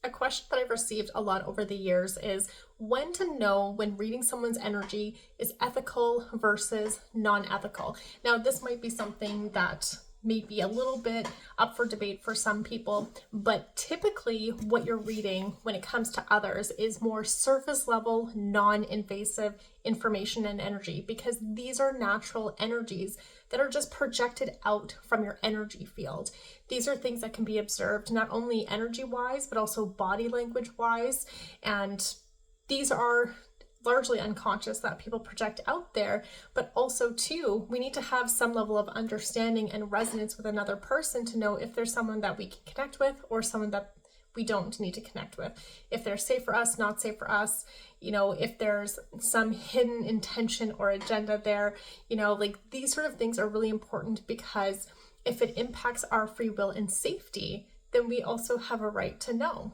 A question that I've received a lot over the years is when to know when reading someone's energy is ethical versus non-ethical. Now, this might be something that may be a little bit up for debate for some people, but typically what you're reading when it comes to others is more surface level, non-invasive information and energy, because these are natural energies that are just projected out from your energy field. These are things that can be observed not only energy wise, but also body language wise. And these are largely unconscious that people project out there, but also too, we need to have some level of understanding and resonance with another person to know if there's someone that we can connect with or someone that we don't need to connect with. If they're safe for us, not safe for us, if there's some hidden intention or agenda there, like these sort of things are really important, because if it impacts our free will and safety, then we also have a right to know.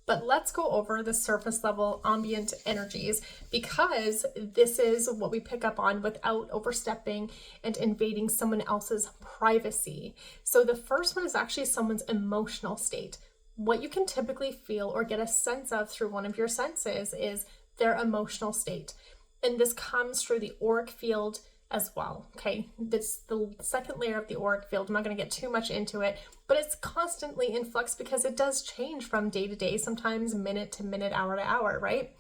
But let's go over the surface level ambient energies, because this is what we pick up on without overstepping and invading someone else's privacy. So the first one is actually someone's emotional state. What you can typically feel or get a sense of through one of your senses is their emotional state. And this comes through the auric field as well, okay? This the second layer of the auric field. I'm not going to get too much into it, but it's constantly in flux because it does change from day to day, sometimes minute to minute, hour to hour, right?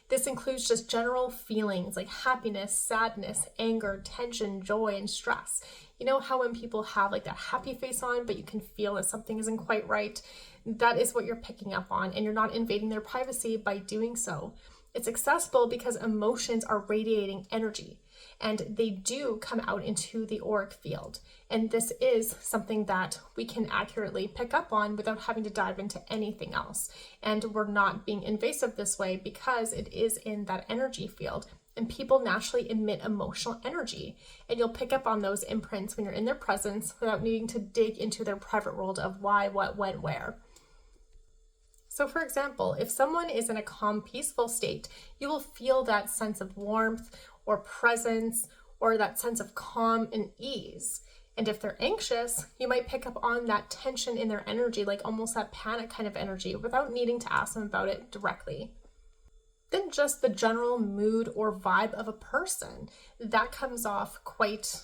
This includes just general feelings like happiness, sadness, anger, tension, joy, and stress. You know how when people have like that happy face on, but you can feel that something isn't quite right? That is what you're picking up on, and you're not invading their privacy by doing so. It's accessible because emotions are radiating energy, and they do come out into the auric field. And this is something that we can accurately pick up on without having to dive into anything else. And we're not being invasive this way because it is in that energy field. And people naturally emit emotional energy. And you'll pick up on those imprints when you're in their presence without needing to dig into their private world of why, what, when, where. So for example, if someone is in a calm, peaceful state, you will feel that sense of warmth or presence or that sense of calm and ease. And if they're anxious, you might pick up on that tension in their energy, like almost that panic kind of energy, without needing to ask them about it directly. Then just the general mood or vibe of a person, that comes off quite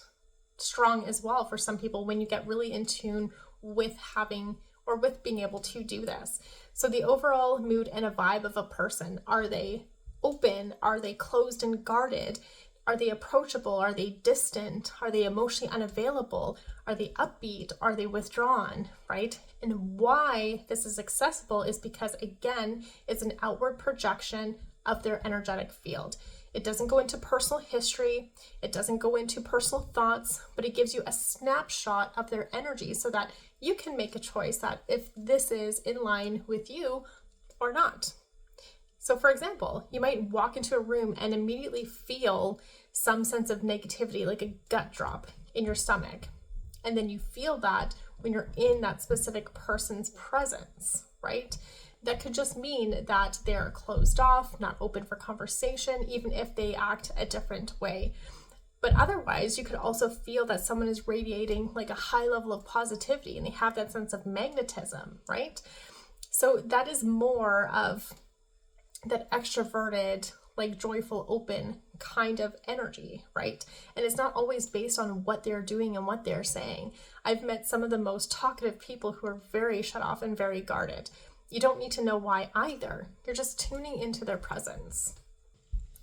strong as well for some people when you get really in tune with having or with being able to do this. So the overall mood and a vibe of a person, are they open? Are they closed and guarded? Are they approachable? Are they distant? Are they emotionally unavailable? Are they upbeat? Are they withdrawn, right? And why this is accessible is because, again, it's an outward projection of their energetic field. It doesn't go into personal history, it doesn't go into personal thoughts, but it gives you a snapshot of their energy so that you can make a choice that if this is in line with you or not. So for example, you might walk into a room and immediately feel some sense of negativity, like a gut drop in your stomach. And then you feel that when you're in that specific person's presence, right? That could just mean that they're closed off, not open for conversation, even if they act a different way. But otherwise, you could also feel that someone is radiating like a high level of positivity and they have that sense of magnetism, right? So that is more of that extroverted, like joyful, open kind of energy, right? And it's not always based on what they're doing and what they're saying. I've met some of the most talkative people who are very shut off and very guarded. You don't need to know why either. You're just tuning into their presence.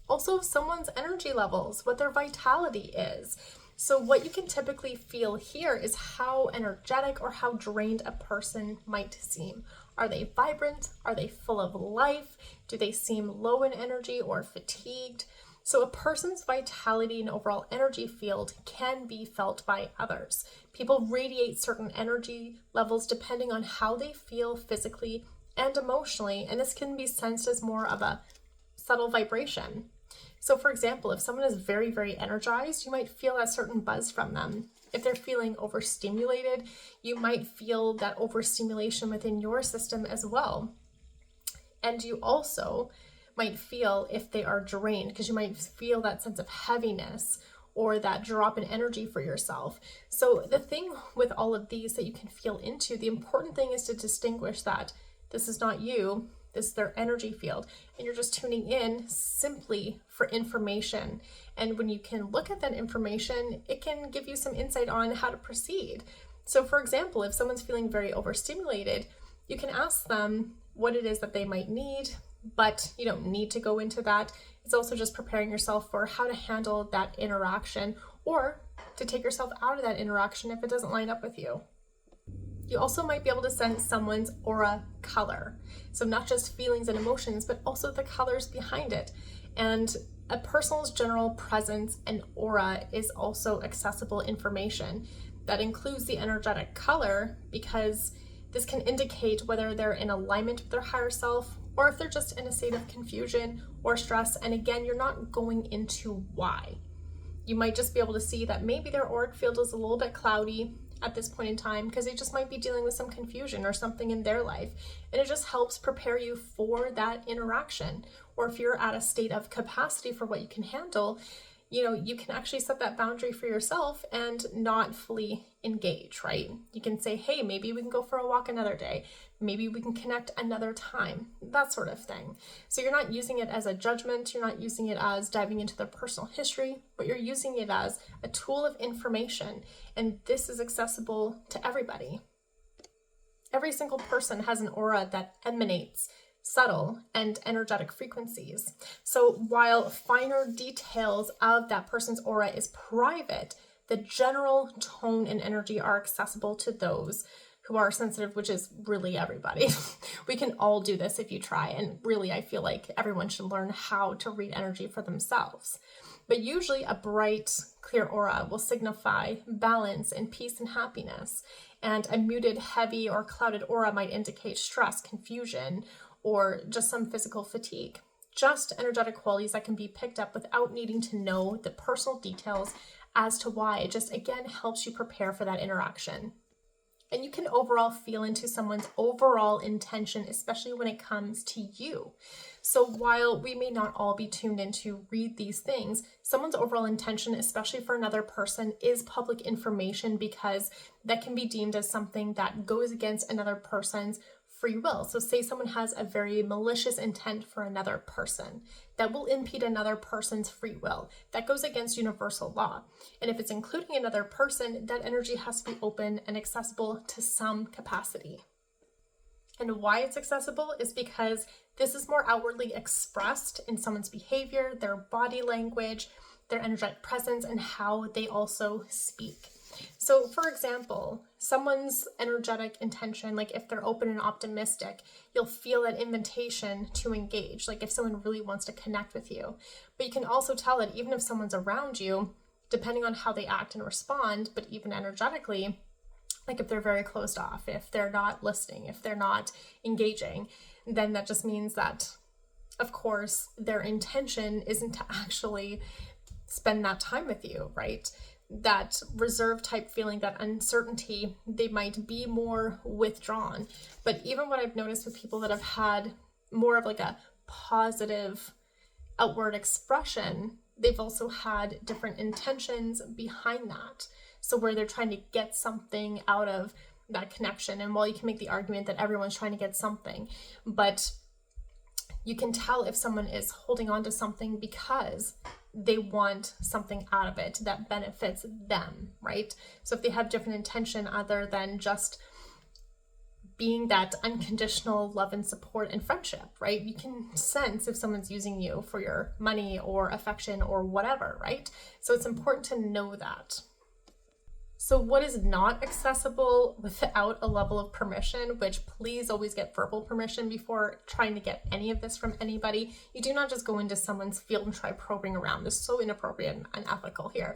Also, someone's energy levels, what their vitality is. So what you can typically feel here is how energetic or how drained a person might seem. Are they vibrant? Are they full of life? Do they seem low in energy or fatigued? So a person's vitality and overall energy field can be felt by others. People radiate certain energy levels depending on how they feel physically and emotionally, and this can be sensed as more of a subtle vibration. So for example, if someone is very, very energized, you might feel a certain buzz from them. If they're feeling overstimulated, you might feel that overstimulation within your system as well. And you also might feel if they are drained, because you might feel that sense of heaviness or that drop in energy for yourself. So the thing with all of these that you can feel into, the important thing is to distinguish that This is not you. This is their energy field. And you're just tuning in simply for information. And when you can look at that information, it can give you some insight on how to proceed. So for example, if someone's feeling very overstimulated, you can ask them what it is that they might need, but you don't need to go into that. It's also just preparing yourself for how to handle that interaction, or to take yourself out of that interaction if it doesn't line up with you. You also might be able to sense someone's aura color. So not just feelings and emotions, but also the colors behind it. And a person's general presence and aura is also accessible information. That includes the energetic color, because this can indicate whether they're in alignment with their higher self, or if they're just in a state of confusion or stress. And again, you're not going into why. You might just be able to see that maybe their auric field is a little bit cloudy at this point in time because they just might be dealing with some confusion or something in their life. And it just helps prepare you for that interaction. Or if you're at a state of capacity for what you can handle, you can actually set that boundary for yourself and not fully engage, right? You can say, hey, maybe we can go for a walk another day. Maybe we can connect another time, that sort of thing. So you're not using it as a judgment. You're not using it as diving into their personal history, but you're using it as a tool of information. And this is accessible to everybody. Every single person has an aura that emanates subtle and energetic frequencies. So while finer details of that person's aura is private, the general tone and energy are accessible to those who are sensitive, which is really everybody. We can all do this if you try. And really, I feel like everyone should learn how to read energy for themselves. But usually a bright, clear aura will signify balance and peace and happiness. And a muted, heavy, or clouded aura might indicate stress, confusion, or just some physical fatigue. Just energetic qualities that can be picked up without needing to know the personal details as to why. It just, again, helps you prepare for that interaction. And you can overall feel into someone's overall intention, especially when it comes to you. So while we may not all be tuned in to read these things, someone's overall intention, especially for another person, is public information, because that can be deemed as something that goes against another person's free will. So say someone has a very malicious intent for another person, that will impede another person's free will. That goes against universal law. And if it's including another person, that energy has to be open and accessible to some capacity. And why it's accessible is because this is more outwardly expressed in someone's behavior, their body language, their energetic presence, and how they also speak. So for example, someone's energetic intention, like if they're open and optimistic, you'll feel that invitation to engage, like if someone really wants to connect with you. But you can also tell that even if someone's around you, depending on how they act and respond, but even energetically, like if they're very closed off, if they're not listening, if they're not engaging, then that just means that, of course, their intention isn't to actually spend that time with you, right? That reserve type feeling, that uncertainty, they might be more withdrawn. But even what I've noticed with people that have had more of like a positive outward expression, they've also had different intentions behind that. So where they're trying to get something out of that connection. And while you can make the argument that everyone's trying to get something, but you can tell if someone is holding on to something because they want something out of it that benefits them, right? So if they have different intention other than just being that unconditional love and support and friendship, right? You can sense if someone's using you for your money or affection or whatever, right? So it's important to know that. So what is not accessible without a level of permission, which please always get verbal permission before trying to get any of this from anybody. You do not just go into someone's field and try probing around. This is so inappropriate and unethical here.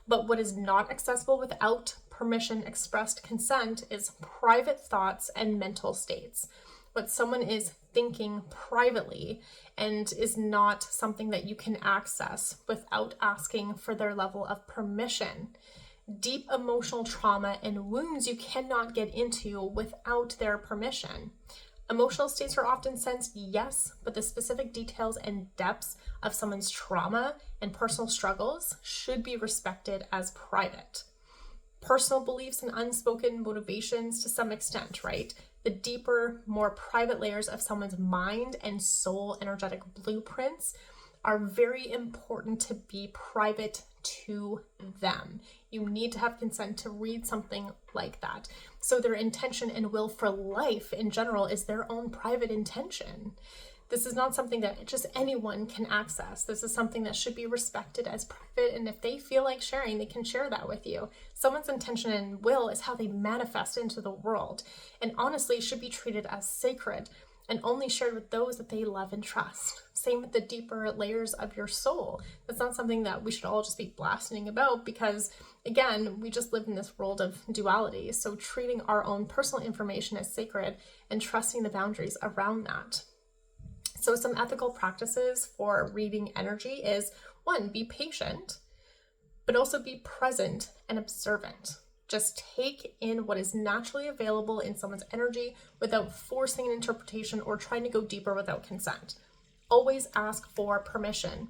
But what is not accessible without permission, expressed consent, is private thoughts and mental states. What someone is thinking privately and is not something that you can access without asking for their level of permission. Deep emotional trauma and wounds you cannot get into without their permission. Emotional states are often sensed, yes, but the specific details and depths of someone's trauma and personal struggles should be respected as private. Personal beliefs and unspoken motivations to some extent, right? The deeper, more private layers of someone's mind and soul energetic blueprints are very important to be private to them. You need to have consent to read something like that. So their intention and will for life in general is their own private intention. This is not something that just anyone can access. This is something that should be respected as private, and if they feel like sharing, they can share that with you. Someone's intention and will is how they manifest into the world, and honestly should be treated as sacred and only shared with those that they love and trust. Same with the deeper layers of your soul. That's not something that we should all just be blasting about, because again, we just live in this world of duality. So treating our own personal information as sacred and trusting the boundaries around that. So some ethical practices for reading energy is, 1, be patient, but also be present and observant. Just take in what is naturally available in someone's energy without forcing an interpretation or trying to go deeper without consent. Always ask for permission.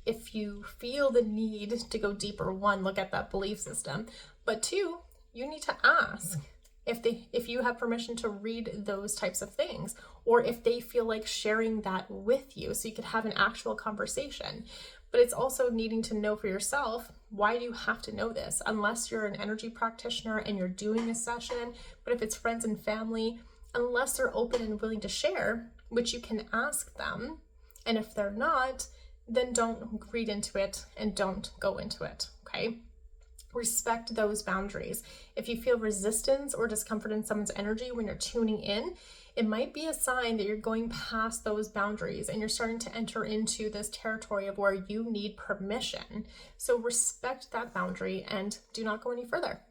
If you feel the need to go deeper, 1, look at that belief system, but 2, you need to ask if you have permission to read those types of things, or if they feel like sharing that with you so you could have an actual conversation. But it's also needing to know for yourself, why do you have to know this? Unless you're an energy practitioner and you're doing a session, but if it's friends and family, unless they're open and willing to share, which you can ask them, and if they're not, then don't read into it and don't go into it, okay? Respect those boundaries. If you feel resistance or discomfort in someone's energy when you're tuning in, it might be a sign that you're going past those boundaries and you're starting to enter into this territory of where you need permission. So respect that boundary and do not go any further.